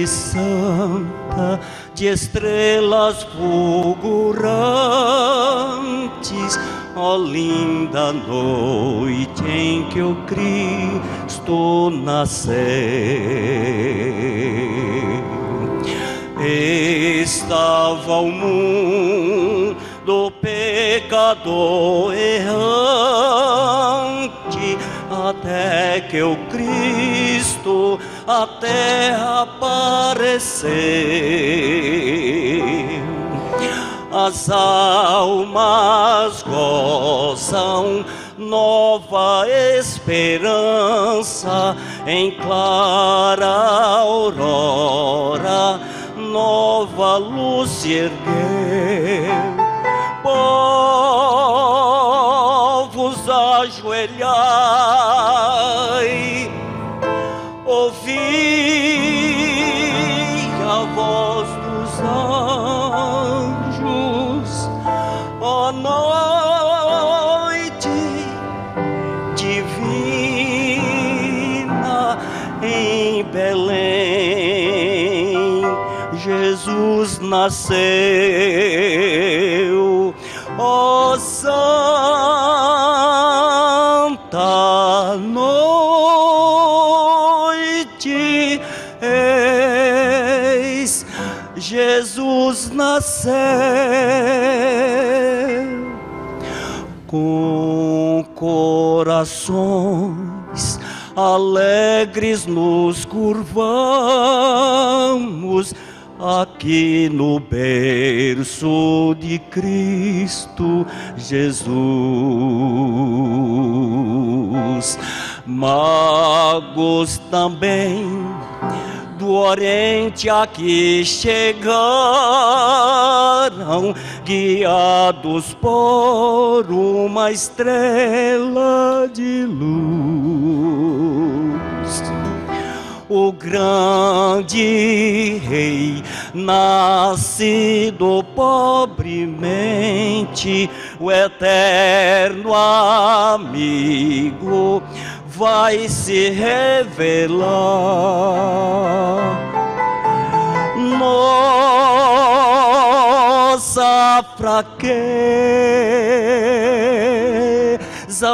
santa, de estrelas fulgurantes, ó linda noite em que o Cristo nasceu. Estava o mundo pecador errante, até que o Cristo a terra apareceu. As almas gozam nova esperança, em clara aurora nova luz se ergueu. Povos ajoelhai, ouvi a voz dos anjos, ó noite divina em Belém, Jesus nasceu. Ó santa noite, eis Jesus nasceu. Com corações alegres nos curvamos aqui no berço de Cristo Jesus. Magos também do Oriente aqui chegaram, guiados por uma estrela de luz. O grande rei, nascido pobremente, o eterno amigo, vai se revelar. Nossa fraqueza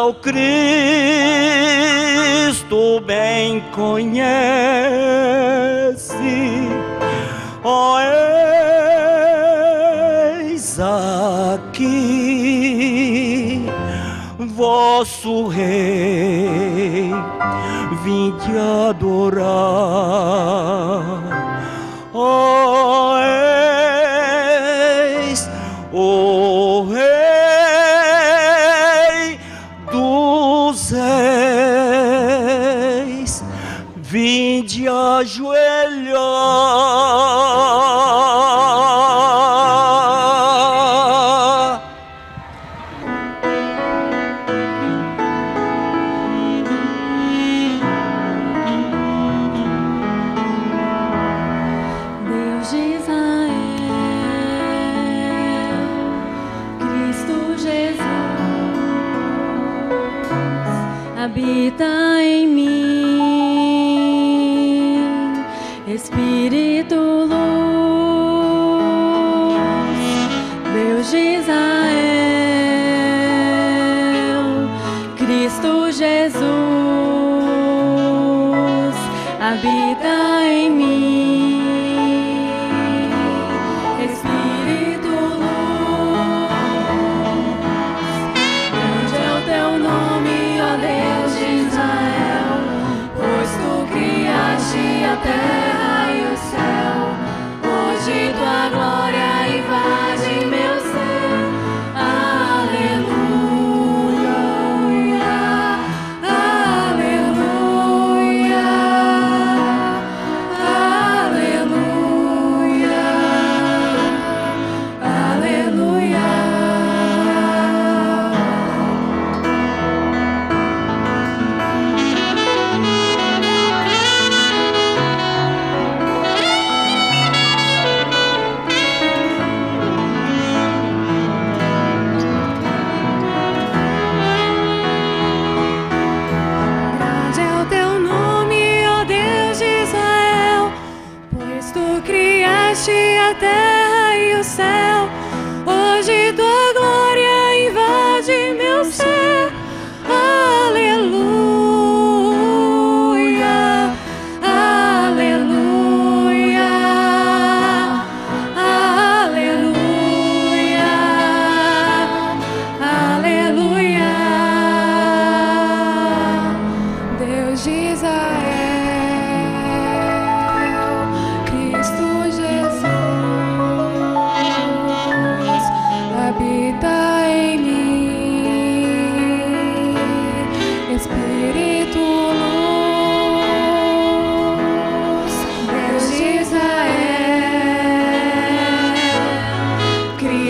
o Cristo bem conhece. Ó, eis aqui vosso Rei, vinde adorar. Ó, eis o Rei dos Reis, vinde ajoelhar. Deus de Israel, Cristo Jesus, habita em mim, Espírito luz. Deus de Israel, Cristo Jesus, habita em mim, Espírito luz. Grande é o teu nome, ó Deus de Israel, pois tu criaste a terra e o céu. Hoje tua glória invade meu ser. Aleluia, aleluia,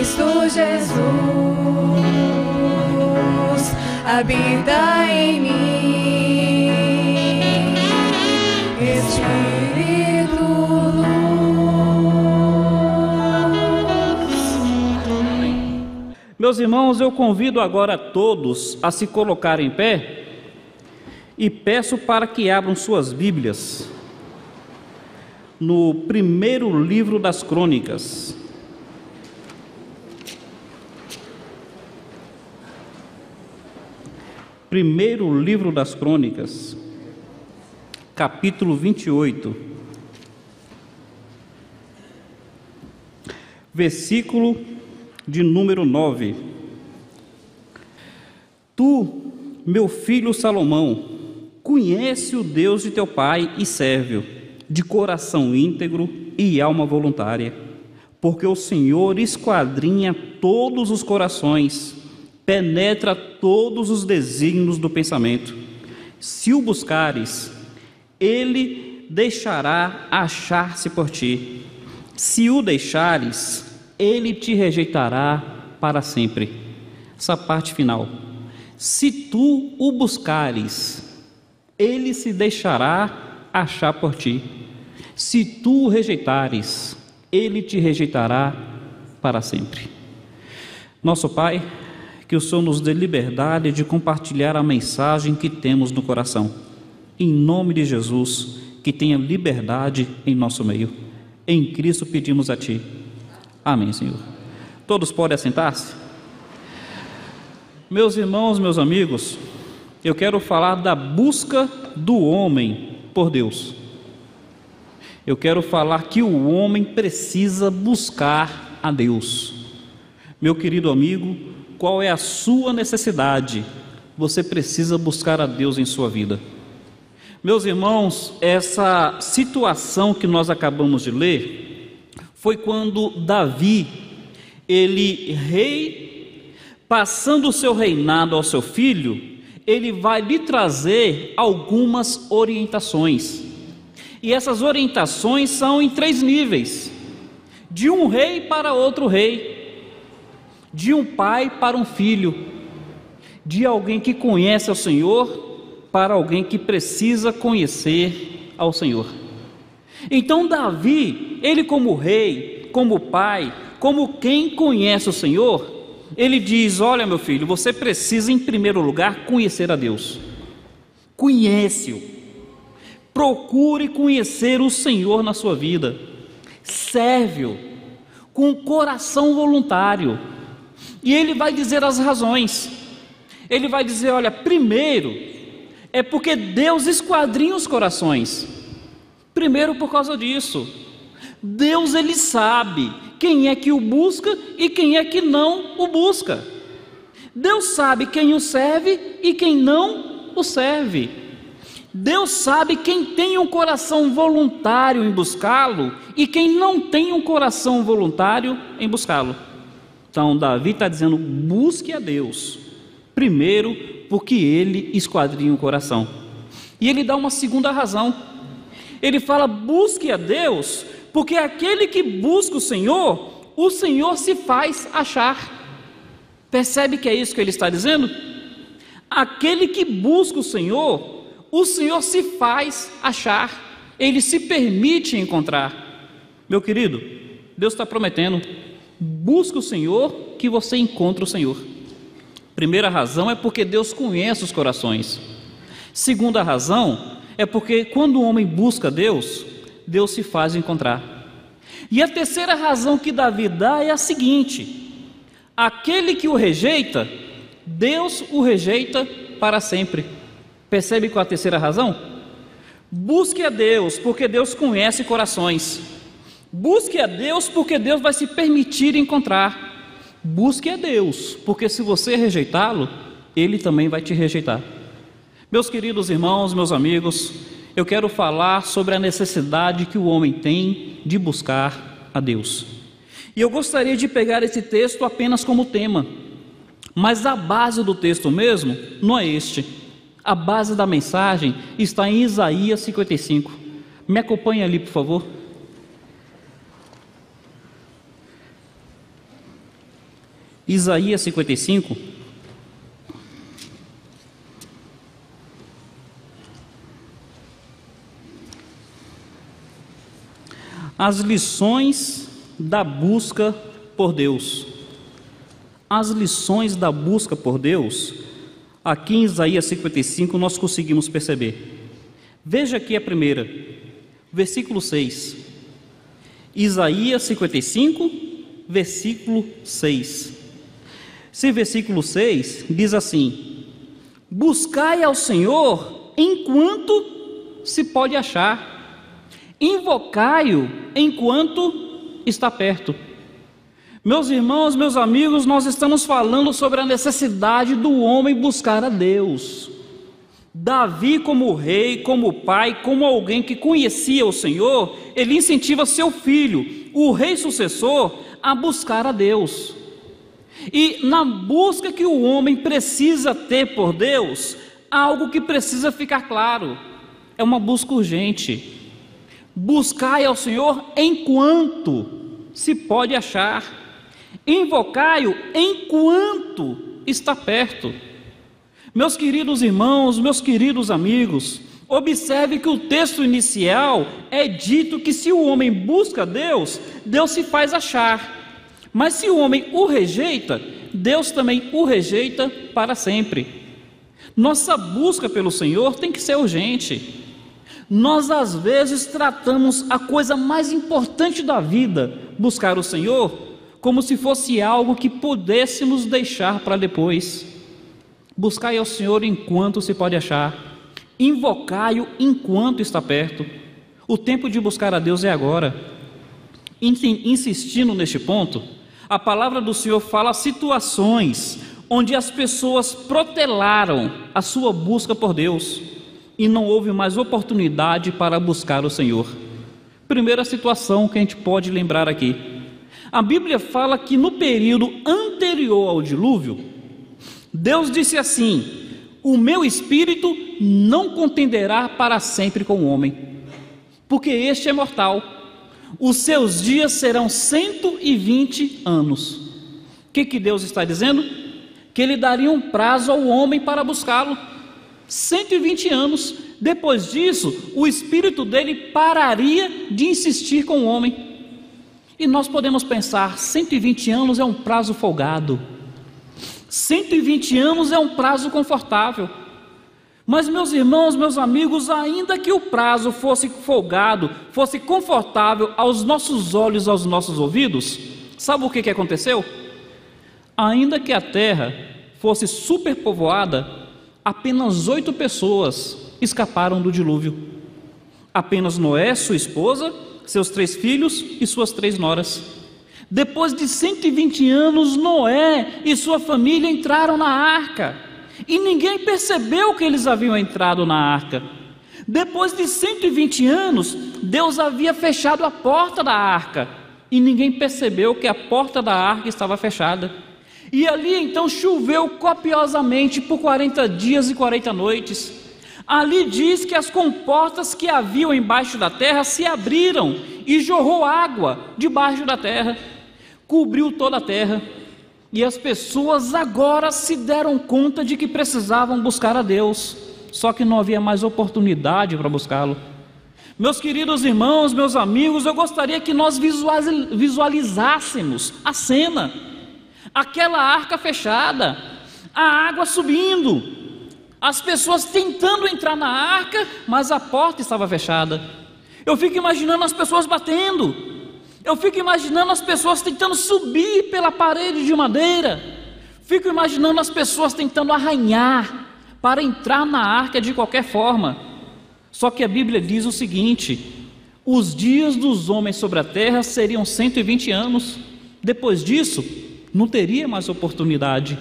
Cristo Jesus habita em mim, Espírito luz. Meus irmãos, eu convido agora todos a se colocarem em pé e peço para que abram suas Bíblias no primeiro livro das Crônicas. Primeiro livro das Crônicas, capítulo 28, versículo de número 9. Tu, meu filho Salomão, conhece o Deus de teu pai e serve-o, de coração íntegro e alma voluntária, porque o Senhor esquadrinha todos os corações, penetra todos os desígnios do pensamento. Se o buscares, ele deixará achar-se por ti. Se o deixares, ele te rejeitará para sempre. Essa parte final. Se tu o buscares, ele se deixará achar por ti. Se tu o rejeitares, ele te rejeitará para sempre. Nosso Pai, que o Senhor nos dê liberdade de compartilhar a mensagem que temos no coração. Em nome de Jesus, que tenha liberdade em nosso meio. Em Cristo pedimos a Ti. Amém, Senhor. Todos podem assentar-se? Meus irmãos, meus amigos, eu quero falar da busca do homem por Deus. Eu quero falar que o homem precisa buscar a Deus. Meu querido amigo, qual é a sua necessidade? Você precisa buscar a Deus em sua vida. Meus irmãos, essa situação que nós acabamos de ler foi quando Davi, rei, passando o seu reinado ao seu filho, ele vai lhe trazer algumas orientações. E essas orientações são em 3 níveis: de um rei para outro rei, de um pai para um filho, de alguém que conhece ao Senhor para alguém que precisa conhecer ao Senhor. Então Davi, ele como rei, como pai, como quem conhece o Senhor, ele diz: olha, meu filho, você precisa em primeiro lugar conhecer a Deus. Conhece-o, procure conhecer o Senhor na sua vida, serve-o com coração voluntário. E ele vai dizer as razões. Ele vai dizer: olha, primeiro é porque Deus esquadrinha os corações. Primeiro por causa disso. Deus, ele sabe quem é que o busca e quem é que não o busca. Deus sabe quem o serve e quem não o serve. Deus sabe quem tem um coração voluntário em buscá-lo e quem não tem um coração voluntário em buscá-lo. Então Davi está dizendo: busque a Deus, primeiro porque ele esquadrinha o coração. E ele dá uma segunda razão. Ele fala: busque a Deus, porque aquele que busca o Senhor se faz achar. Percebe que é isso que ele está dizendo? Aquele que busca o Senhor se faz achar, ele se permite encontrar. Meu querido, Deus está prometendo: busca o Senhor que você encontra o Senhor. Primeira razão é porque Deus conhece os corações. Segunda razão é porque quando o homem busca Deus, Deus se faz encontrar. E a terceira razão que Davi dá é a seguinte: aquele que o rejeita, Deus o rejeita para sempre. Percebe qual é a terceira razão? Busque a Deus porque Deus conhece corações. Busque a Deus porque Deus vai se permitir encontrar. Busque a Deus, porque se você rejeitá-lo, Ele também vai te rejeitar. Meus queridos irmãos, meus amigos, eu quero falar sobre a necessidade que o homem tem de buscar a Deus. E eu gostaria de pegar esse texto apenas como tema, mas a base do texto mesmo não é este. A base da mensagem está em Isaías 55. Me acompanhe ali, por favor. Isaías 55. As lições da busca por Deus. As lições da busca por Deus, aqui em Isaías 55 nós conseguimos perceber. Veja aqui a primeira, versículo 6. Isaías 55, versículo 6. Esse versículo 6 diz assim: buscai ao Senhor enquanto se pode achar, invocai-o enquanto está perto. Meus irmãos, meus amigos, nós estamos falando sobre a necessidade do homem buscar a Deus. Davi, como rei, como pai, como alguém que conhecia o Senhor, ele incentiva seu filho, o rei sucessor, a buscar a Deus. E na busca que o homem precisa ter por Deus, algo que precisa ficar claro, é uma busca urgente. Buscai ao Senhor enquanto se pode achar, invocai-o enquanto está perto. Meus queridos irmãos, meus queridos amigos, observe que o texto inicial é dito que se o homem busca Deus, Deus se faz achar. Mas se o homem o rejeita, Deus também o rejeita para sempre. Nossa busca pelo Senhor tem que ser urgente. Nós às vezes tratamos a coisa mais importante da vida, buscar o Senhor, como se fosse algo que pudéssemos deixar para depois. Buscai ao Senhor enquanto se pode achar, invocai-o enquanto está perto. O tempo de buscar a Deus é agora. Insistindo neste ponto, a palavra do Senhor fala situações onde as pessoas protelaram a sua busca por Deus e não houve mais oportunidade para buscar o Senhor. Primeira situação que a gente pode lembrar aqui. A Bíblia fala que no período anterior ao dilúvio, Deus disse assim: o meu espírito não contenderá para sempre com o homem, porque este é mortal. Os seus dias serão 120 anos. O que Deus está dizendo? Que Ele daria um prazo ao homem para buscá-lo. 120 anos. Depois disso, o espírito dele pararia de insistir com o homem. E nós podemos pensar, 120 anos é um prazo folgado. 120 anos é um prazo confortável. Mas meus irmãos, meus amigos, ainda que o prazo fosse folgado, fosse confortável aos nossos olhos, aos nossos ouvidos, sabe o que aconteceu? Ainda que a terra fosse superpovoada, apenas 8 pessoas escaparam do dilúvio. Apenas Noé, sua esposa, seus 3 filhos e suas 3 noras. Depois de 120 anos, Noé e sua família entraram na arca. E ninguém percebeu que eles haviam entrado na arca. Depois de 120 anos, Deus havia fechado a porta da arca. E ninguém percebeu que a porta da arca estava fechada. E ali então choveu copiosamente por 40 dias e 40 noites. Ali diz que as comportas que haviam embaixo da terra se abriram e jorrou água debaixo da terra. Cobriu toda a terra. E as pessoas agora se deram conta de que precisavam buscar a Deus, só que não havia mais oportunidade para buscá-lo. Meus queridos irmãos, meus amigos, eu gostaria que nós visualizássemos a cena. Aquela arca fechada, a água subindo, as pessoas tentando entrar na arca, mas a porta estava fechada. Eu fico imaginando as pessoas batendo. Eu fico imaginando as pessoas tentando subir pela parede de madeira. Fico imaginando as pessoas tentando arranhar para entrar na arca de qualquer forma. Só que a Bíblia diz o seguinte: os dias dos homens sobre a terra seriam 120 anos. Depois disso, não teria mais oportunidade.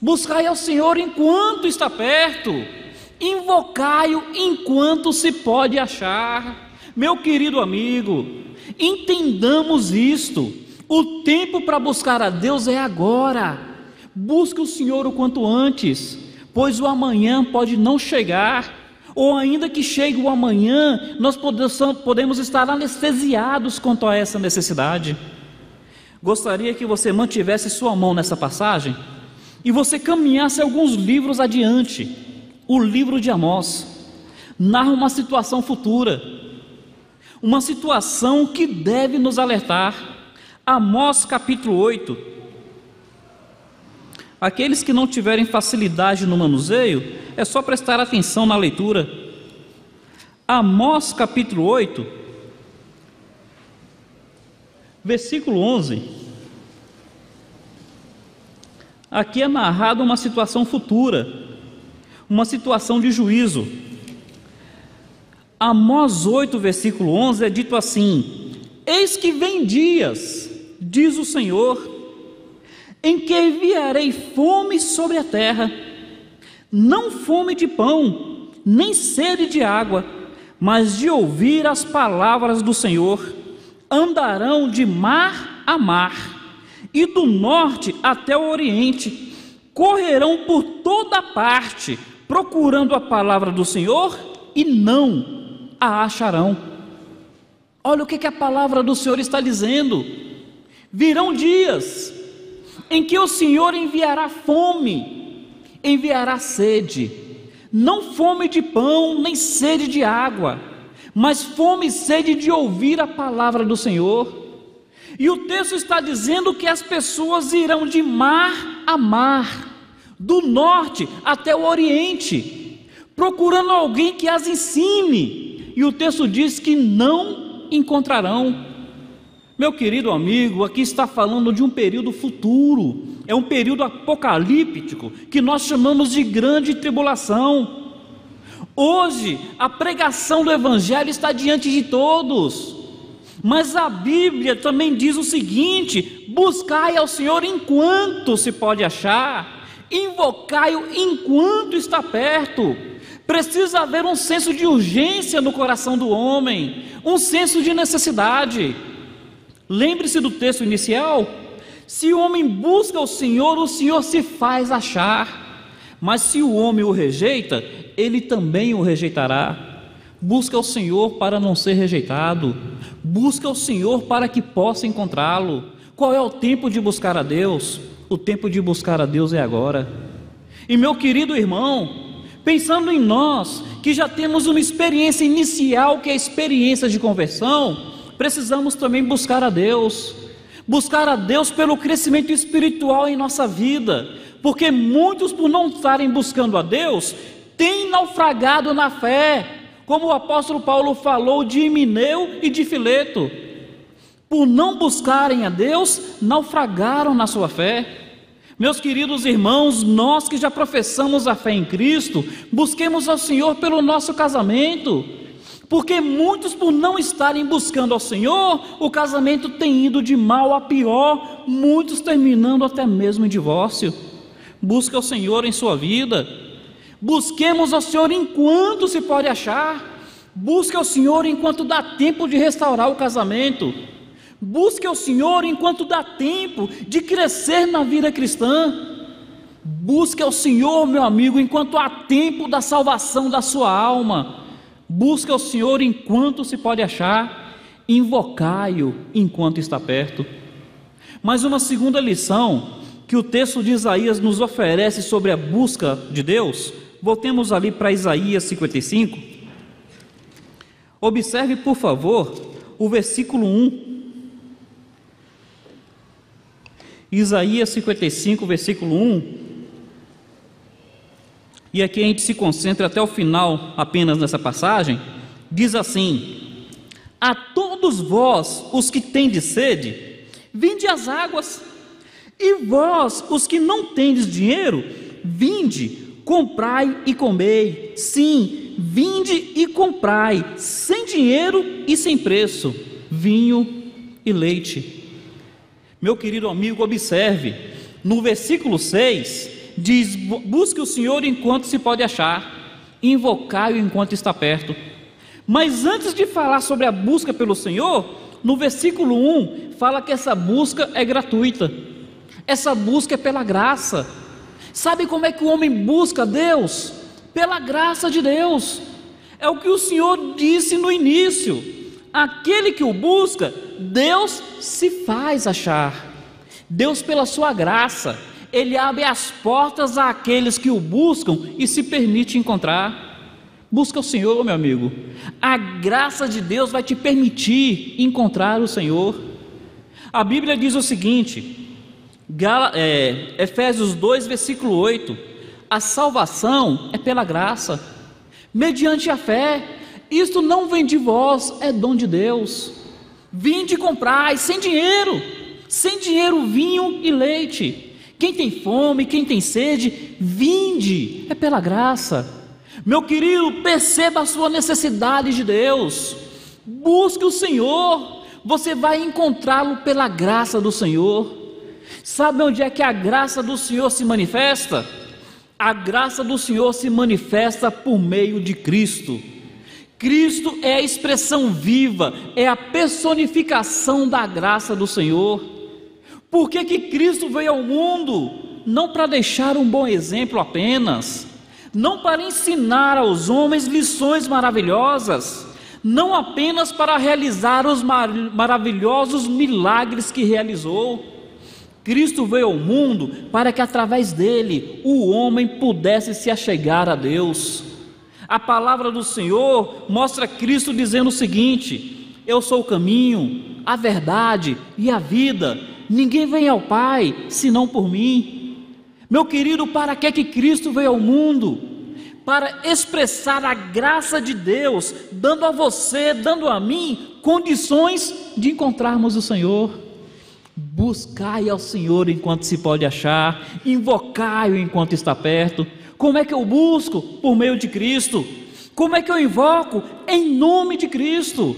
Buscai ao Senhor enquanto está perto, invocai-o enquanto se pode achar. Meu querido amigo, entendamos isto. O tempo para buscar a Deus é agora. Busque o Senhor o quanto antes, pois o amanhã pode não chegar, ou ainda que chegue o amanhã, nós podemos estar anestesiados quanto a essa necessidade. Gostaria que você mantivesse sua mão nessa passagem e você caminhasse alguns livros adiante. O livro de Amós narra uma situação futura, uma situação que deve nos alertar. Amós capítulo 8. Aqueles que não tiverem facilidade no manuseio, é só prestar atenção na leitura. Amós capítulo 8, versículo 11. Aqui é narrada uma situação futura, uma situação de juízo. Amós 8, versículo 11 é dito assim: eis que vem dias, diz o Senhor, em que enviarei fome sobre a terra, não fome de pão, nem sede de água, mas de ouvir as palavras do Senhor. Andarão de mar a mar, e do norte até o oriente, correrão por toda parte, procurando a palavra do Senhor, e não a acharão. Olha o que a palavra do Senhor está dizendo: virão dias em que o Senhor enviará fome, enviará sede, não fome de pão, nem sede de água, mas fome e sede de ouvir a palavra do Senhor. E o texto está dizendo que as pessoas irão de mar a mar, do norte até o oriente, procurando alguém que as ensine, e o texto diz que não encontrarão. Meu querido amigo, aqui está falando de um período futuro, é um período apocalíptico, que nós chamamos de grande tribulação. Hoje, a pregação do Evangelho está diante de todos, mas a Bíblia também diz o seguinte: buscai ao Senhor enquanto se pode achar, invocai-o enquanto está perto. Precisa haver um senso de urgência no coração do homem, um senso de necessidade. Lembre-se do texto inicial: se o homem busca o Senhor se faz achar, mas se o homem o rejeita, ele também o rejeitará. Busca o Senhor para não ser rejeitado, busca o Senhor para que possa encontrá-lo. Qual é o tempo de buscar a Deus? O tempo de buscar a Deus é agora. E meu querido irmão, pensando em nós, que já temos uma experiência inicial, que é a experiência de conversão, precisamos também buscar a Deus pelo crescimento espiritual em nossa vida, porque muitos, por não estarem buscando a Deus, têm naufragado na fé, como o apóstolo Paulo falou de Himeneu e de Fileto. Por não buscarem a Deus, naufragaram na sua fé. Meus queridos irmãos, nós que já professamos a fé em Cristo, busquemos ao Senhor pelo nosso casamento, porque muitos, por não estarem buscando ao Senhor, o casamento tem ido de mal a pior, muitos terminando até mesmo em divórcio. Busque ao Senhor em sua vida, busquemos ao Senhor enquanto se pode achar, busque ao Senhor enquanto dá tempo de restaurar o casamento, busque ao Senhor enquanto dá tempo de crescer na vida cristã, busque ao Senhor, meu amigo, enquanto há tempo da salvação da sua alma, busque ao Senhor enquanto se pode achar, invocai-o enquanto está perto. Mas uma segunda lição que o texto de Isaías nos oferece sobre a busca de Deus, voltemos ali para Isaías 55, observe por favor o versículo 1, Isaías 55, versículo 1, e aqui a gente se concentra até o final apenas nessa passagem. Diz assim: a todos vós os que tendes sede, vinde às águas, e vós os que não tendes dinheiro, vinde, comprai e comei. Sim, vinde e comprai, sem dinheiro e sem preço, vinho e leite. Meu querido amigo, observe, no versículo 6, diz: busque o Senhor enquanto se pode achar, invocai-o enquanto está perto. Mas antes de falar sobre a busca pelo Senhor, no versículo 1, fala que essa busca é gratuita, essa busca é pela graça. Sabe como é que o homem busca Deus? Pela graça de Deus. É o que o Senhor disse no início: aquele que o busca, Deus se faz achar. Deus, pela sua graça, Ele abre as portas àqueles que o buscam e se permite encontrar. Busca o Senhor, meu amigo. A graça de Deus vai te permitir encontrar o Senhor. A Bíblia diz o seguinte, Efésios 2, versículo 8: a salvação é pela graça, mediante a fé. Isto não vem de vós, é dom de Deus. Vinde comprai, sem dinheiro, vinho e leite. Quem tem fome, quem tem sede, vinde, é pela graça. Meu querido, perceba a sua necessidade de Deus, busque o Senhor, você vai encontrá-lo pela graça do Senhor. Sabe onde é que a graça do Senhor se manifesta? A graça do Senhor se manifesta por meio de Cristo. Cristo é a expressão viva, é a personificação da graça do Senhor. Por que que Cristo veio ao mundo? Não para deixar um bom exemplo apenas, não para ensinar aos homens lições maravilhosas, não apenas para realizar os maravilhosos milagres que realizou. Cristo veio ao mundo para que através dele o homem pudesse se achegar a Deus. A palavra do Senhor mostra Cristo dizendo o seguinte: eu sou o caminho, a verdade e a vida, ninguém vem ao Pai senão por mim. Meu querido, para que Cristo veio ao mundo? Para expressar a graça de Deus, dando a você, dando a mim condições de encontrarmos o Senhor. Buscai ao Senhor enquanto se pode achar, invocai-o enquanto está perto. Como é que eu busco? Por meio de Cristo. Como é que eu invoco? Em nome de Cristo.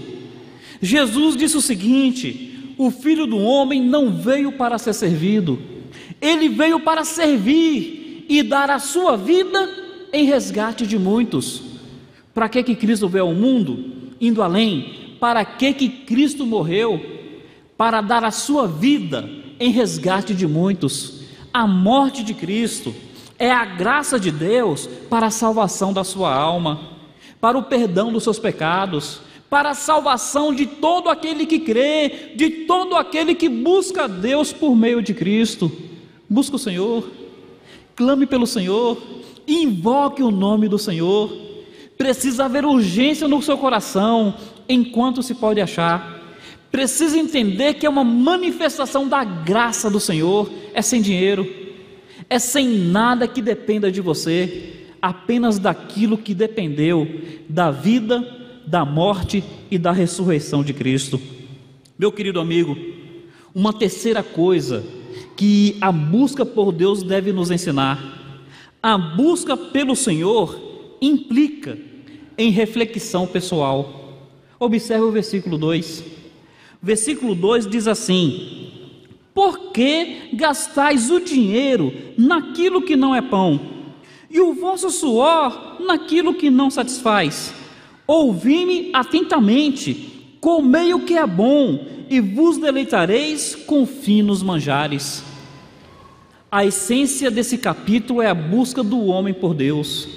Jesus disse o seguinte: o Filho do Homem não veio para ser servido, Ele veio para servir e dar a sua vida em resgate de muitos. Para que Cristo veio ao mundo? Indo além, para que Cristo morreu? Para dar a sua vida em resgate de muitos. A morte de Cristo é a graça de Deus para a salvação da sua alma, para o perdão dos seus pecados, para a salvação de todo aquele que crê, de todo aquele que busca a Deus por meio de Cristo. Busca o Senhor, clame pelo Senhor, invoque o nome do Senhor. Precisa haver urgência no seu coração enquanto se pode achar. Precisa entender que é uma manifestação da graça do Senhor. É sem dinheiro, é sem nada que dependa de você, apenas daquilo que dependeu da vida, da morte e da ressurreição de Cristo. Meu querido amigo, uma terceira coisa que a busca por Deus deve nos ensinar: a busca pelo Senhor implica em reflexão pessoal. Observe o versículo 2. Versículo 2 diz assim: por que gastais o dinheiro naquilo que não é pão, e o vosso suor naquilo que não satisfaz? Ouvi-me atentamente, comei o que é bom, e vos deleitareis com finos manjares. A essência desse capítulo é a busca do homem por Deus,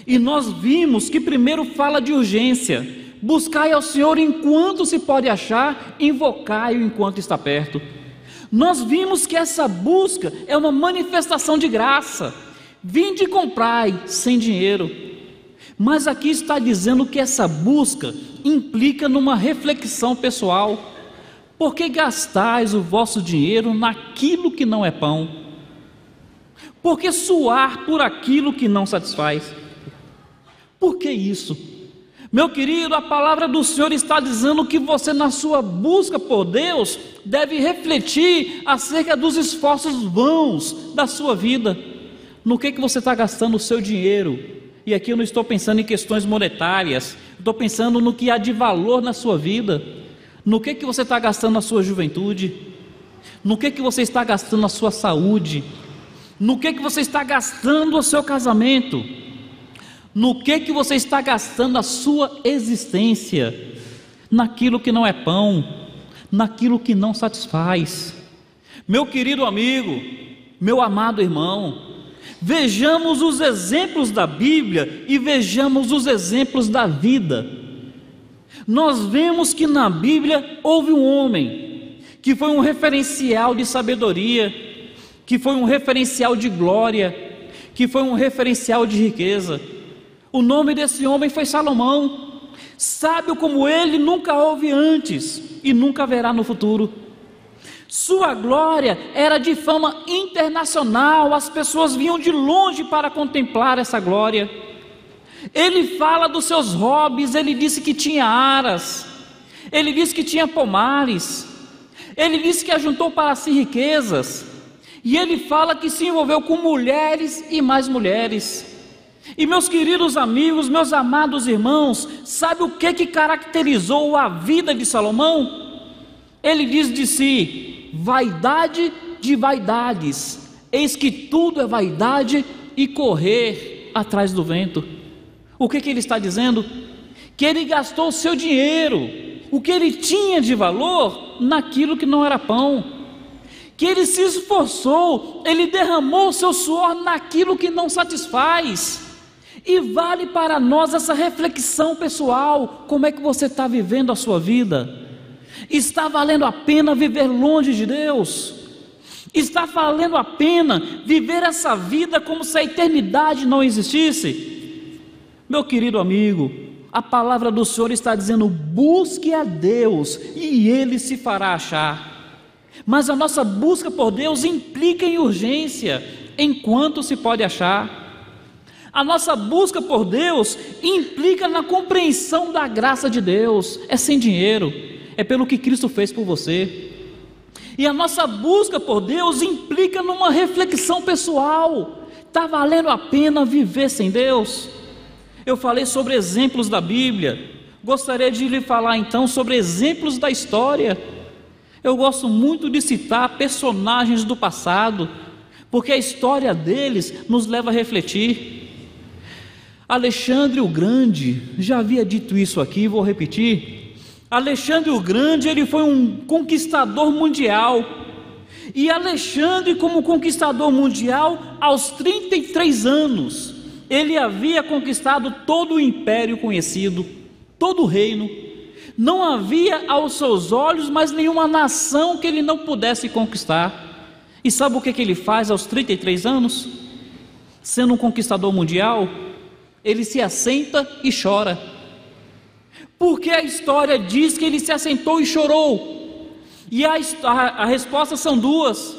e nós vimos que primeiro fala de urgência: buscai ao Senhor enquanto se pode achar, invocai-o enquanto está perto. Nós vimos que essa busca é uma manifestação de graça. Vinde e comprai sem dinheiro. Mas aqui está dizendo que essa busca implica numa reflexão pessoal. Por que gastais o vosso dinheiro naquilo que não é pão? Por que suar por aquilo que não satisfaz? Por que isso? Meu querido, a palavra do Senhor está dizendo que você, na sua busca por Deus, deve refletir acerca dos esforços vãos da sua vida. No que você está gastando o seu dinheiro? E aqui eu não estou pensando em questões monetárias, estou pensando no que há de valor na sua vida. No que você está gastando a sua juventude? No que você está gastando a sua saúde? No que você está gastando o seu casamento? No que você está gastando a sua existência? Naquilo que não é pão, naquilo que não satisfaz. Meu querido amigo, meu amado irmão, vejamos os exemplos da Bíblia e vejamos os exemplos da vida. Nós vemos que na Bíblia houve um homem que foi um referencial de sabedoria, que foi um referencial de glória, que foi um referencial de riqueza. O nome desse homem foi Salomão, sábio como ele nunca houve antes e nunca haverá no futuro. Sua glória era de fama internacional, as pessoas vinham de longe para contemplar essa glória. Ele fala dos seus hobbies, ele disse que tinha aras, ele disse que tinha pomares, ele disse que ajuntou para si riquezas, e ele fala que se envolveu com mulheres e mais mulheres. E meus queridos amigos, meus amados irmãos, sabe o que caracterizou a vida de Salomão? Ele diz de si: vaidade de vaidades, eis que tudo é vaidade e correr atrás do vento. O que ele está dizendo? Que ele gastou o seu dinheiro, o que ele tinha de valor, naquilo que não era pão. Que ele se esforçou, ele derramou o seu suor naquilo que não satisfaz. E vale para nós essa reflexão pessoal: como é que você está vivendo a sua vida? Está valendo a pena viver longe de Deus? Está valendo a pena viver essa vida como se a eternidade não existisse? Meu querido amigo, a palavra do Senhor está dizendo: busque a Deus e Ele se fará achar. Mas a nossa busca por Deus implica em urgência, enquanto se pode achar. A nossa busca por Deus implica na compreensão da graça de Deus. É sem dinheiro, é pelo que Cristo fez por você. E a nossa busca por Deus implica numa reflexão pessoal: está valendo a pena viver sem Deus? Eu falei sobre exemplos da Bíblia, gostaria de lhe falar então sobre exemplos da história. Eu gosto muito de citar personagens do passado, porque a história deles nos leva a refletir. Alexandre o Grande, já havia dito isso aqui, vou repetir. Alexandre o Grande, ele foi um conquistador mundial. E Alexandre, como conquistador mundial, aos 33 anos, ele havia conquistado todo o império conhecido, todo o reino. Não havia aos seus olhos mais nenhuma nação que ele não pudesse conquistar. E sabe o que ele faz aos 33 anos? Sendo um conquistador mundial, ele se assenta e chora. Porque a história diz que ele se assentou e chorou. E a resposta são duas.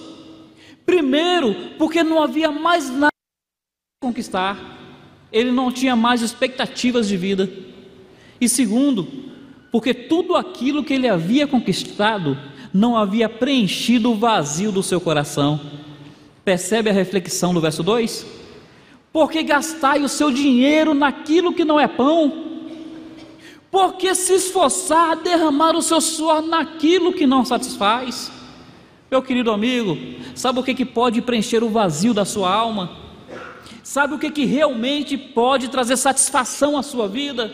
Primeiro, porque não havia mais nada a conquistar. Ele não tinha mais expectativas de vida. E segundo, porque tudo aquilo que ele havia conquistado não havia preenchido o vazio do seu coração. Percebe a reflexão do verso 2? Porque gastai o seu dinheiro naquilo que não é pão? Porque se esforçar a derramar o seu suor naquilo que não satisfaz? Meu querido amigo, sabe o que pode preencher o vazio da sua alma? Sabe o que realmente pode trazer satisfação à sua vida?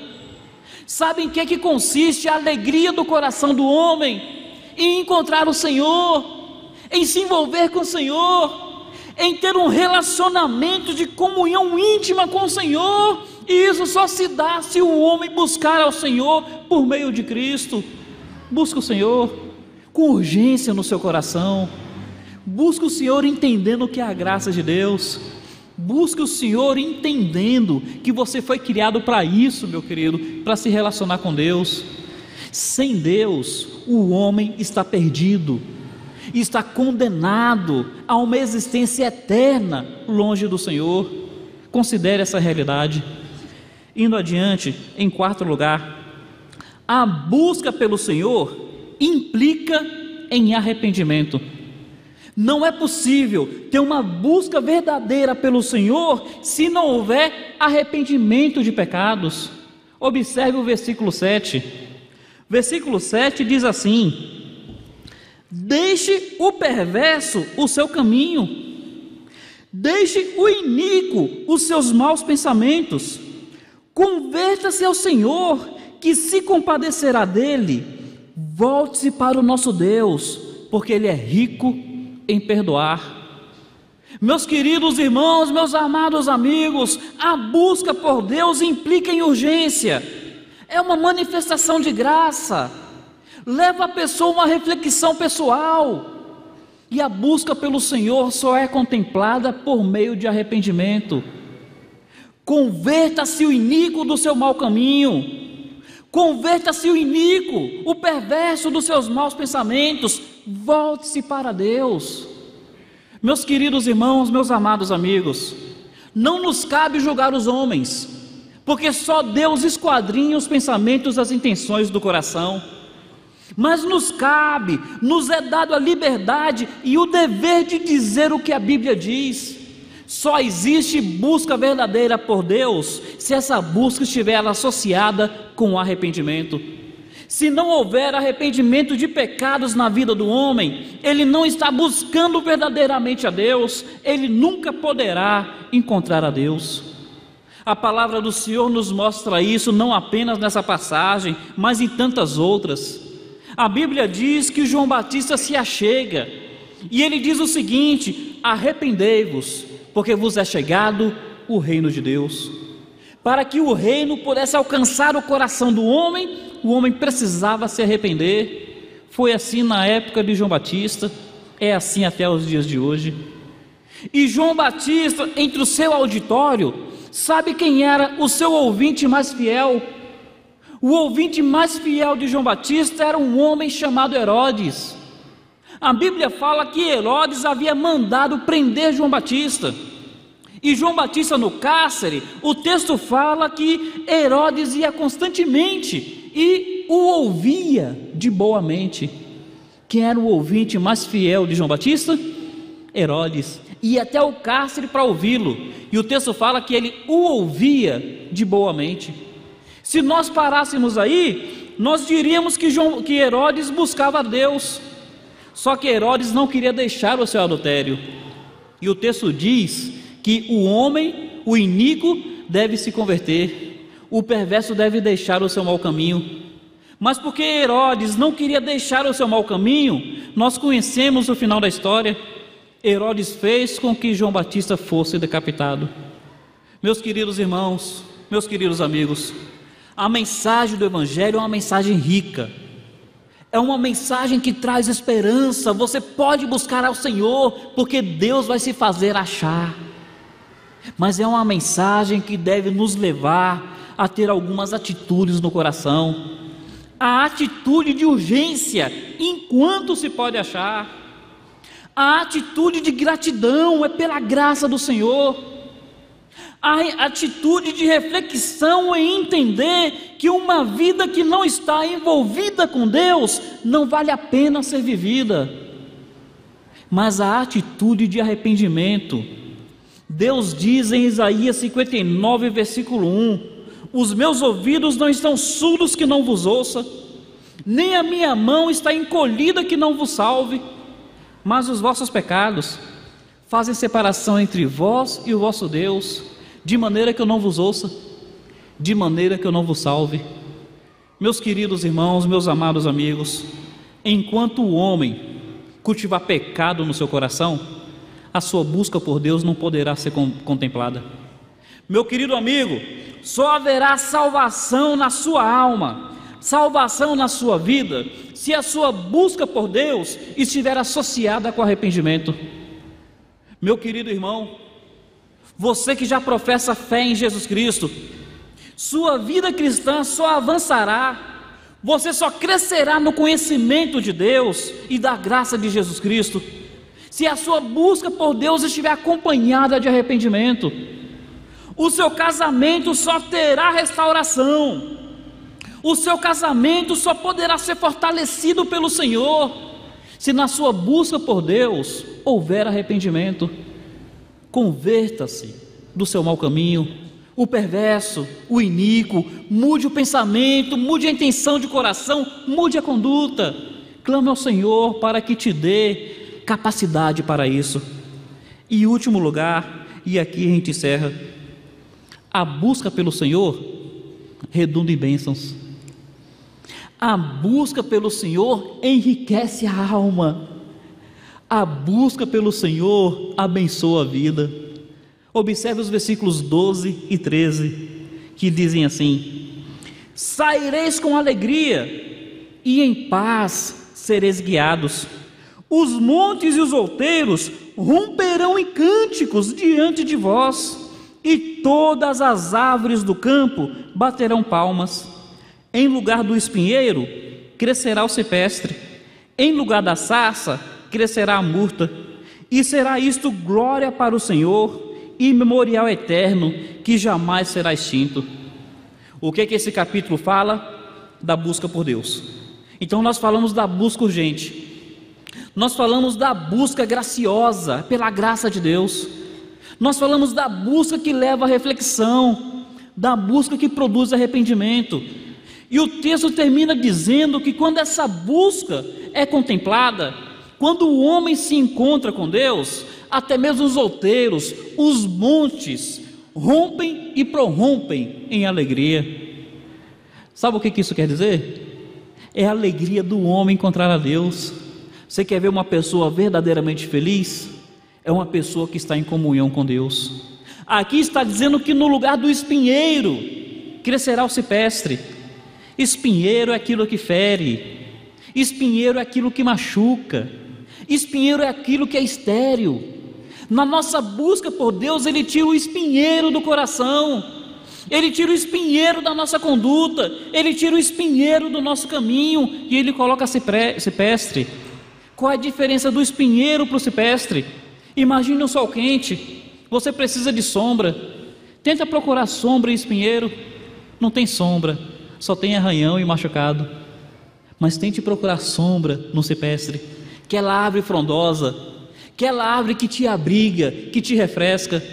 Sabe em que consiste a alegria do coração do homem? Em encontrar o Senhor, em se envolver com o Senhor, em ter um relacionamento de comunhão íntima com o Senhor. E isso só se dá se o homem buscar ao Senhor por meio de Cristo. Busca o Senhor com urgência no seu coração. Busca o Senhor entendendo o que é a graça de Deus. Busque o Senhor entendendo que você foi criado para isso, meu querido, para se relacionar com Deus. Sem Deus, o homem está perdido, está condenado a uma existência eterna longe do Senhor. Considere essa realidade. Indo adiante, em quarto lugar, a busca pelo Senhor implica em arrependimento. Não é possível ter uma busca verdadeira pelo Senhor se não houver arrependimento de pecados. Observe o versículo 7. Versículo 7 diz assim: deixe o perverso o seu caminho, deixe o iníquo os seus maus pensamentos, converta-se ao Senhor, que se compadecerá dele. Volte-se para o nosso Deus, porque Ele é rico em perdoar. Meus queridos irmãos, meus amados amigos, a busca por Deus implica em urgência, é uma manifestação de graça. leva a pessoa a uma reflexão pessoal. E a busca pelo Senhor só é contemplada por meio de arrependimento. Converta-se o iníquo do seu mau caminho. Converta-se o iníquo, o perverso dos seus maus pensamentos. Volte-se para Deus. Meus queridos irmãos, meus amados amigos, não nos cabe julgar os homens, porque só Deus esquadrinha os pensamentos e as intenções do coração. Mas nos cabe, nos é dado a liberdade e o dever de dizer o que a Bíblia diz. Só existe busca verdadeira por Deus se essa busca estiver associada com arrependimento. Se não houver arrependimento de pecados na vida do homem, ele não está buscando verdadeiramente a Deus, ele nunca poderá encontrar a Deus. A palavra do Senhor nos mostra isso não apenas nessa passagem, mas em tantas outras. A Bíblia diz que João Batista se achega, e ele diz o seguinte: arrependei-vos, porque vos é chegado o reino de Deus. Para que o reino pudesse alcançar o coração do homem, o homem precisava se arrepender. Foi assim na época de João Batista, é assim até os dias de hoje. E João Batista, entre o seu auditório, sabe quem era o seu ouvinte mais fiel? O ouvinte mais fiel de João Batista era um homem chamado Herodes. A Bíblia fala que Herodes havia mandado prender João Batista. E João Batista no cárcere, o texto fala que Herodes ia constantemente e o ouvia de boa mente. Quem era o ouvinte mais fiel de João Batista? Herodes. Ia até o cárcere para ouvi-lo. E o texto fala que ele o ouvia de boa mente. Se nós parássemos aí, nós diríamos que Herodes buscava a Deus. Só que Herodes não queria deixar o seu adultério. E o texto diz que o homem, o iníquo, deve se converter. O perverso deve deixar o seu mau caminho. Mas porque Herodes não queria deixar o seu mau caminho, nós conhecemos o final da história. Herodes fez com que João Batista fosse decapitado. Meus queridos irmãos, meus queridos amigos, a mensagem do Evangelho é uma mensagem rica, é uma mensagem que traz esperança. Você pode buscar ao Senhor, porque Deus vai se fazer achar. Mas é uma mensagem que deve nos levar a ter algumas atitudes no coração. A atitude de urgência, enquanto se pode achar. A atitude de gratidão, é pela graça do Senhor. A atitude de reflexão em entender que uma vida que não está envolvida com Deus não vale a pena ser vivida. Mas a atitude de arrependimento. Deus diz em Isaías 59, versículo 1: os meus ouvidos não estão surdos que não vos ouça, nem a minha mão está encolhida que não vos salve, mas os vossos pecados fazem separação entre vós e o vosso Deus, de maneira que eu não vos ouça, de maneira que eu não vos salve. Meus queridos irmãos, meus amados amigos, enquanto o homem cultivar pecado no seu coração, a sua busca por Deus não poderá ser contemplada. Meu querido amigo, só haverá salvação na sua alma, salvação na sua vida, se a sua busca por Deus estiver associada com arrependimento. Meu querido irmão, você que já professa fé em Jesus Cristo, sua vida cristã só avançará, você só crescerá no conhecimento de Deus e da graça de Jesus Cristo, se a sua busca por Deus estiver acompanhada de arrependimento. O seu casamento só terá restauração, o seu casamento só poderá ser fortalecido pelo Senhor, se na sua busca por Deus houver arrependimento. Converta-se do seu mau caminho, o perverso, o iníquo, mude o pensamento, mude a intenção de coração, mude a conduta, clame ao Senhor para que te dê capacidade para isso. E último lugar, e aqui a gente encerra, a busca pelo Senhor redunda em bênçãos. A busca pelo Senhor enriquece a alma. A busca pelo Senhor abençoa a vida. Observe os versículos 12 e 13, que dizem assim: saireis com alegria, e em paz sereis guiados. Os montes e os outeiros romperão em cânticos diante de vós, e todas as árvores do campo baterão palmas. Em lugar do espinheiro crescerá o cipestre, em lugar da sarça crescerá a murta, e será isto glória para o Senhor e memorial eterno que jamais será extinto. O que é que esse capítulo fala? Da busca por Deus. Então nós falamos da busca urgente, nós falamos da busca graciosa pela graça de Deus, nós falamos da busca que leva à reflexão, da busca que produz arrependimento. E o texto termina dizendo que quando essa busca é contemplada, quando o homem se encontra com Deus, até mesmo os outeiros, os montes, rompem e prorrompem em alegria. Sabe o que isso quer dizer? É a alegria do homem encontrar a Deus. Você quer ver uma pessoa verdadeiramente feliz? É uma pessoa que está em comunhão com Deus. Aqui está dizendo que no lugar do espinheiro crescerá o cipestre. Espinheiro é aquilo que fere, espinheiro é aquilo que machuca, espinheiro é aquilo que é estéril. Na nossa busca por Deus, Ele tira o espinheiro do coração, Ele tira o espinheiro da nossa conduta, Ele tira o espinheiro do nosso caminho e Ele coloca cipestre. Qual é a diferença do espinheiro para o cipestre? Imagine um sol quente, você precisa de sombra, tenta procurar sombra em espinheiro, não tem sombra, só tem arranhão e machucado. Mas tente procurar sombra no cipestre, aquela árvore frondosa, aquela árvore que te abriga, que te refresca.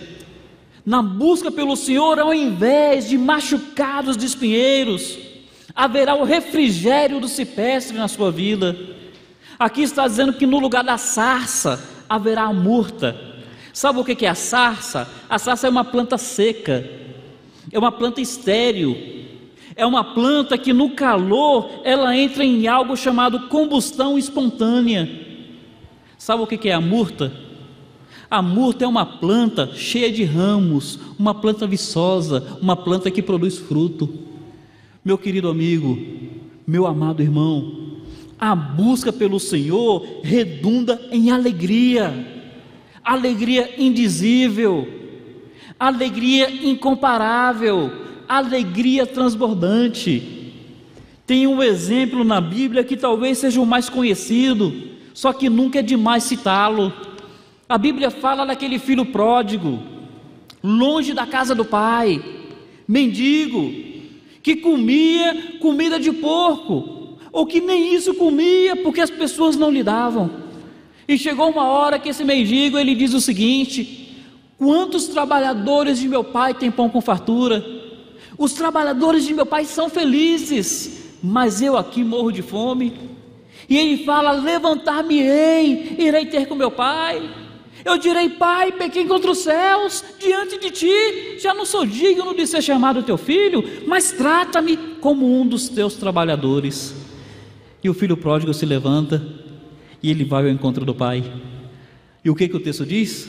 Na busca pelo Senhor, ao invés de machucados de espinheiros, haverá o refrigério do cipestre na sua vida. Aqui está dizendo que no lugar da sarça haverá a murta. Sabe o que é a sarça? A sarça é uma planta seca, é uma planta estéril, é uma planta que no calor ela entra em algo chamado combustão espontânea. Sabe o que é a murta? A murta é uma planta cheia de ramos, uma planta viçosa, uma planta que produz fruto. Meu querido amigo, meu amado irmão, a busca pelo Senhor redunda em alegria, alegria indizível, alegria incomparável, alegria transbordante. Tem um exemplo na Bíblia que talvez seja o mais conhecido, só que nunca é demais citá-lo. A Bíblia fala daquele filho pródigo, longe da casa do pai, mendigo, que comia comida de porco, ou que nem isso comia porque as pessoas não lhe davam. E chegou uma hora que esse mendigo, ele diz o seguinte: quantos trabalhadores de meu pai têm pão com fartura? Os trabalhadores de meu pai são felizes, mas eu aqui morro de fome. E ele fala: levantar-me-ei, irei ter com meu pai. Eu direi: pai, pequei contra os céus, diante de ti, já não sou digno de ser chamado teu filho, mas trata-me como um dos teus trabalhadores. E o filho pródigo se levanta e ele vai ao encontro do pai. E o que o texto diz?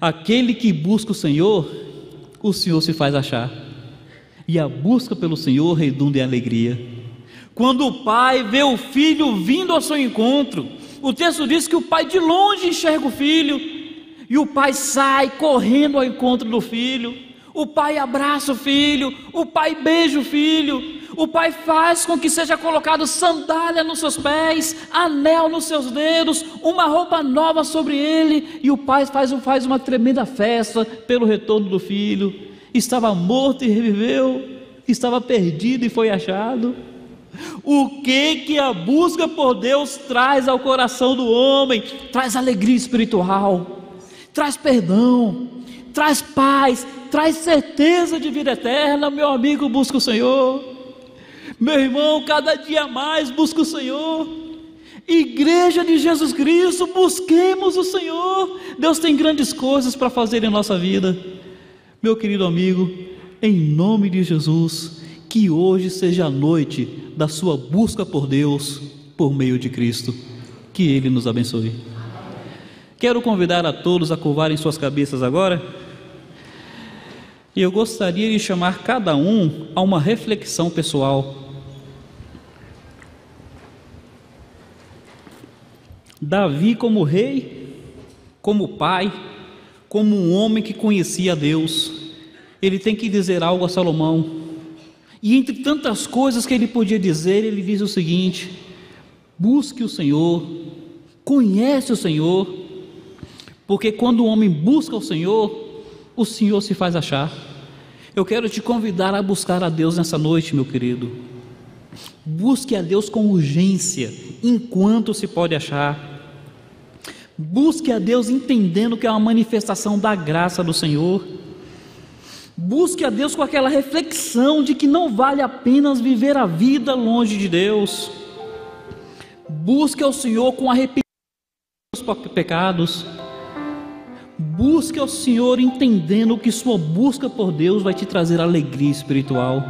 Aquele que busca o Senhor se faz achar. E a busca pelo Senhor redunda em alegria. Quando o pai vê o filho vindo ao seu encontro, o texto diz que o pai de longe enxerga o filho, e o pai sai correndo ao encontro do filho. O pai abraça o filho, o pai beija o filho, o pai faz com que seja colocado sandália nos seus pés, anel nos seus dedos, uma roupa nova sobre ele, e o pai faz uma tremenda festa pelo retorno do filho. Estava morto e reviveu, estava perdido e foi achado. O que a busca por Deus traz ao coração do homem? Traz alegria espiritual, traz perdão, traz paz, traz certeza de vida eterna. Meu amigo, busca o Senhor. Meu irmão, cada dia mais busca o Senhor. Igreja de Jesus Cristo, busquemos o Senhor. Deus tem grandes coisas para fazer em nossa vida. Meu querido amigo, em nome de Jesus, que hoje seja a noite da sua busca por Deus por meio de Cristo. Que Ele nos abençoe. Quero convidar a todos a curvarem suas cabeças agora. E eu gostaria de chamar cada um a uma reflexão pessoal. Davi, como rei, como pai, como um homem que conhecia Deus, ele tem que dizer algo a Salomão. E entre tantas coisas que ele podia dizer, ele diz o seguinte: busque o Senhor, conhece o Senhor, porque quando o homem busca o Senhor se faz achar. Eu quero te convidar a buscar a Deus nessa noite, meu querido. Busque a Deus com urgência, enquanto se pode achar. Busque a Deus entendendo que é uma manifestação da graça do Senhor. Busque a Deus com aquela reflexão de que não vale apenas viver a vida longe de Deus. Busque ao Senhor com arrependimento dos seus pecados. Busque ao Senhor entendendo que sua busca por Deus vai te trazer alegria espiritual.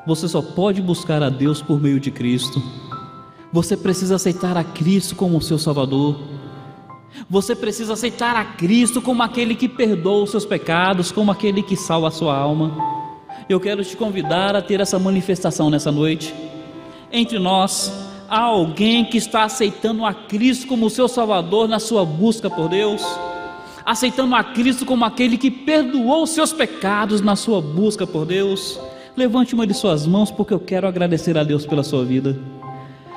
Você só pode buscar a Deus por meio de Cristo. Você precisa aceitar a Cristo como seu Salvador. Você precisa aceitar a Cristo como aquele que perdoa os seus pecados, como aquele que salva a sua alma. Eu quero te convidar a ter essa manifestação nessa noite. Entre nós, há alguém que está aceitando a Cristo como seu Salvador na sua busca por Deus, aceitando a Cristo como aquele que perdoou os seus pecados na sua busca por Deus. Levante uma de suas mãos, porque eu quero agradecer a Deus pela sua vida.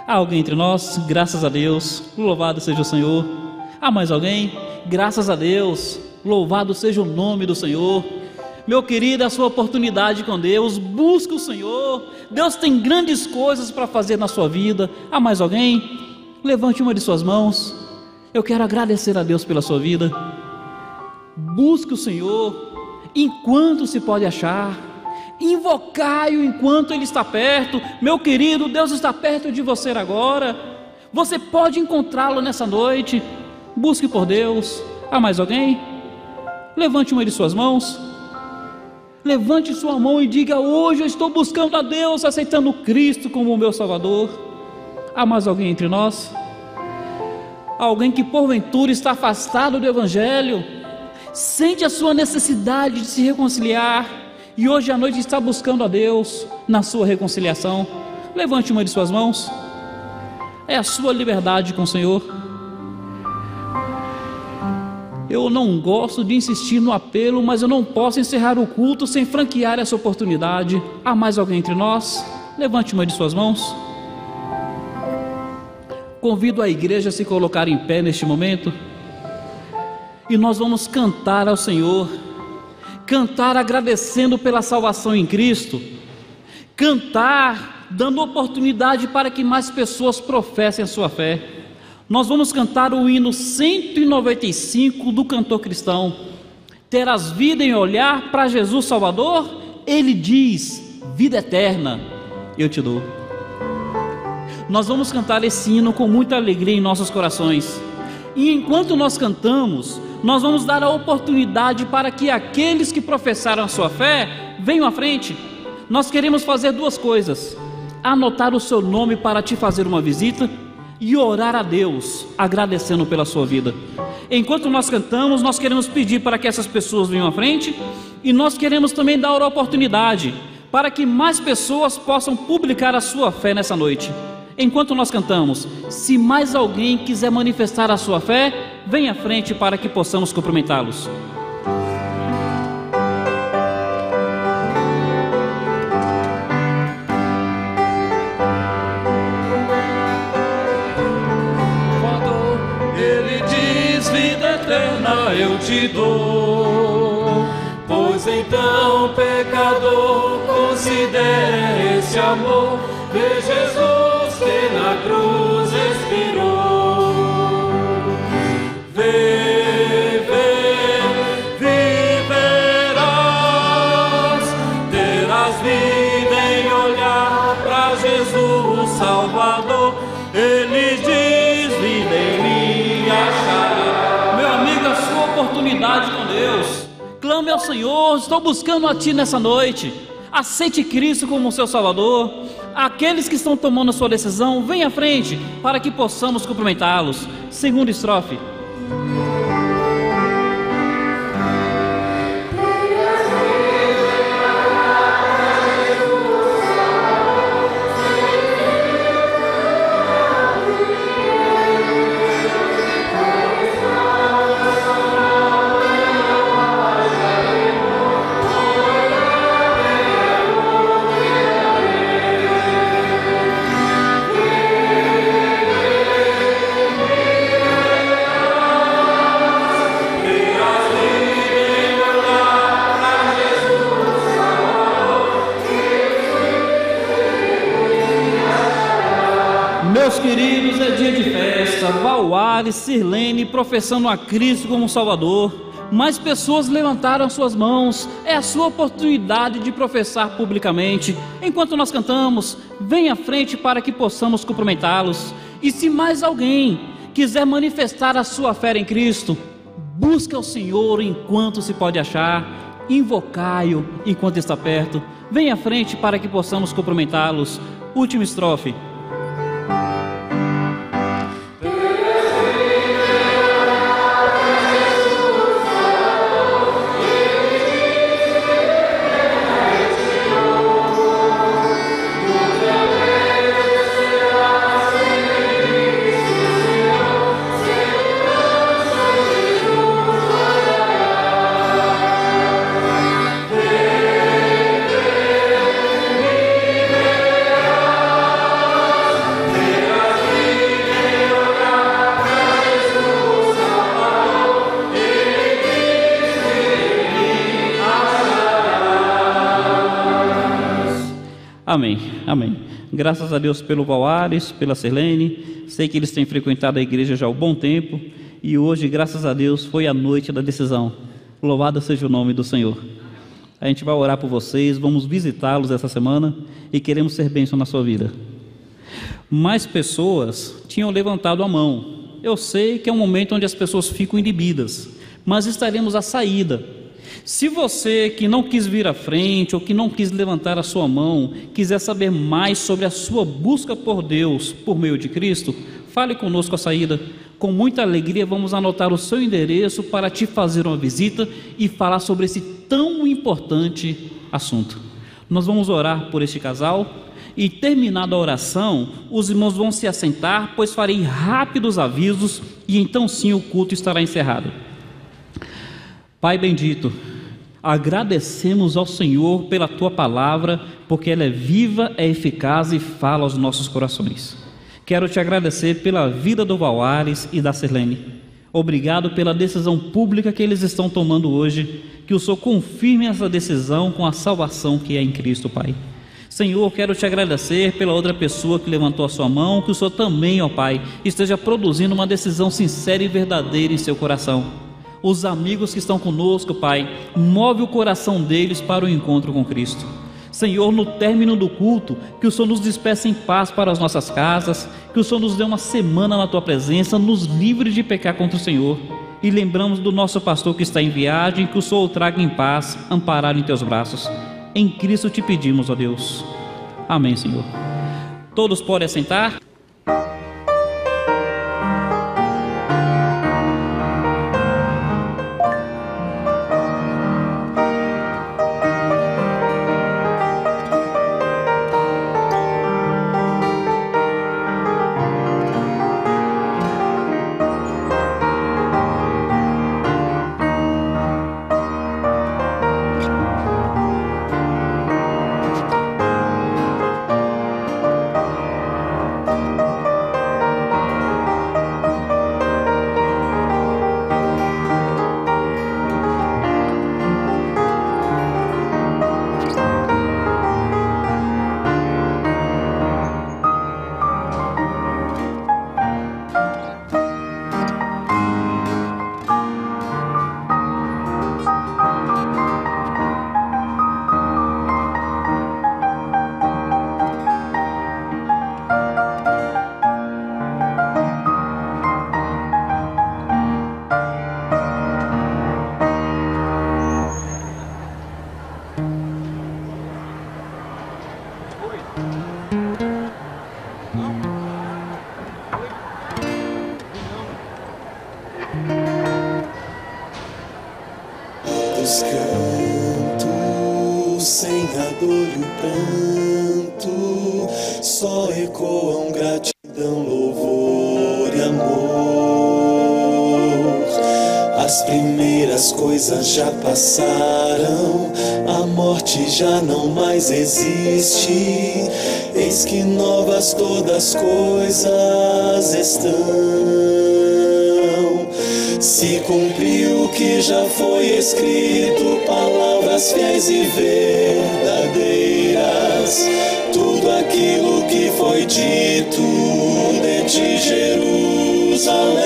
Há alguém entre nós? Graças a Deus, louvado seja o Senhor. Há mais alguém? Graças a Deus, louvado seja o nome do Senhor. Meu querido, é a sua oportunidade com Deus. Busque o Senhor. Deus tem grandes coisas para fazer na sua vida. Há mais alguém? Levante uma de suas mãos. Eu quero agradecer a Deus pela sua vida. Busque o Senhor enquanto se pode achar. Invocai-o enquanto Ele está perto. Meu querido, Deus está perto de você agora. Você pode encontrá-lo nessa noite. Busque por Deus. Há mais alguém? Levante uma de suas mãos. Levante sua mão e diga: hoje eu estou buscando a Deus, aceitando Cristo como o meu Salvador. Há mais alguém entre nós? Alguém que porventura está afastado do Evangelho, sente a sua necessidade de se reconciliar e hoje à noite está buscando a Deus na sua reconciliação. Levante uma de suas mãos. É a sua liberdade com o Senhor. Eu não gosto de insistir no apelo, mas eu não posso encerrar o culto sem franquear essa oportunidade. Há mais alguém entre nós? Levante uma de suas mãos. Convido a igreja a se colocar em pé neste momento e nós vamos cantar ao Senhor, cantar agradecendo pela salvação em Cristo, cantar dando oportunidade para que mais pessoas professem a sua fé. Nós vamos cantar o hino 195 do cantor cristão. Terás vida em olhar para Jesus Salvador? Ele diz: vida eterna eu te dou. Nós vamos cantar esse hino com muita alegria em nossos corações. E enquanto nós cantamos, nós vamos dar a oportunidade para que aqueles que professaram a sua fé venham à frente. Nós queremos fazer duas coisas: anotar o seu nome para te fazer uma visita e orar a Deus, agradecendo pela sua vida. Enquanto nós cantamos, nós queremos pedir para que essas pessoas venham à frente, e nós queremos também dar a oportunidade para que mais pessoas possam publicar a sua fé nessa noite. Enquanto nós cantamos, se mais alguém quiser manifestar a sua fé, venha à frente para que possamos cumprimentá-los. Eu te dou, pois então, pecador, considere esse amor. Vê Jesus que na cruz expirou. Vê, viverás, terás vida em olhar para Jesus Salvador. Ele diz: vida em mim achará. Meu amigo, a sua oportunidade com Deus. Clame ao Senhor, estou buscando a Ti nessa noite. Aceite Cristo como seu Salvador. Aqueles que estão tomando a sua decisão, venha à frente para que possamos cumprimentá-los. Segunda estrofe. Vanessa, Valwares, Sirlene professando a Cristo como Salvador. Mais pessoas levantaram suas mãos. É a sua oportunidade de professar publicamente. Enquanto nós cantamos, venha à frente para que possamos cumprimentá-los. E se mais alguém quiser manifestar a sua fé em Cristo, busque ao Senhor enquanto se pode achar, invocai-o enquanto está perto. Venha à frente para que possamos cumprimentá-los. Última estrofe. Amém, amém. Graças a Deus pelo Valwares, pela Sirlene. Sei que eles têm frequentado a igreja já há um bom tempo. E hoje, graças a Deus, foi a noite da decisão. Louvado seja o nome do Senhor. A gente vai orar por vocês, vamos visitá-los essa semana e queremos ser bênção na sua vida. Mais pessoas tinham levantado a mão. Eu sei que é um momento onde as pessoas ficam inibidas, mas estaremos à saída. Se você que não quis vir à frente ou que não quis levantar a sua mão, quiser saber mais sobre a sua busca por Deus por meio de Cristo, fale conosco à saída. Com muita alegria vamos anotar o seu endereço para te fazer uma visita e falar sobre esse tão importante assunto. Nós vamos orar por este casal e, terminada a oração, os irmãos vão se assentar, pois farei rápidos avisos e então sim o culto estará encerrado. Pai bendito, agradecemos ao Senhor pela Tua palavra, porque ela é viva, é eficaz e fala aos nossos corações. Quero Te agradecer pela vida do Valwares e da Sirlene. Obrigado pela decisão pública que eles estão tomando hoje, que o Senhor confirme essa decisão com a salvação que é em Cristo, Pai. Senhor, quero Te agradecer pela outra pessoa que levantou a sua mão, que o Senhor também, ó Pai, esteja produzindo uma decisão sincera e verdadeira em seu coração. Os amigos que estão conosco, Pai, move o coração deles para o encontro com Cristo. Senhor, no término do culto, que o Senhor nos despeça em paz para as nossas casas, que o Senhor nos dê uma semana na Tua presença, nos livre de pecar contra o Senhor. E lembramos do nosso pastor que está em viagem, que o Senhor o traga em paz, amparado em Teus braços. Em Cristo te pedimos, ó Deus. Amém, Senhor. Todos podem assentar? Os cantos sem a dor e o pranto só ecoam gratidão, louvor e amor. As primeiras coisas já passaram, a morte já não mais existe. Eis que novas todas coisas estão. Se cumpriu o que já foi escrito, palavras fiéis e verdadeiras. Tudo aquilo que foi dito de ti, Jerusalém. Jerusalém,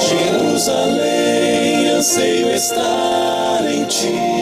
Jerusalém, anseio estar em ti.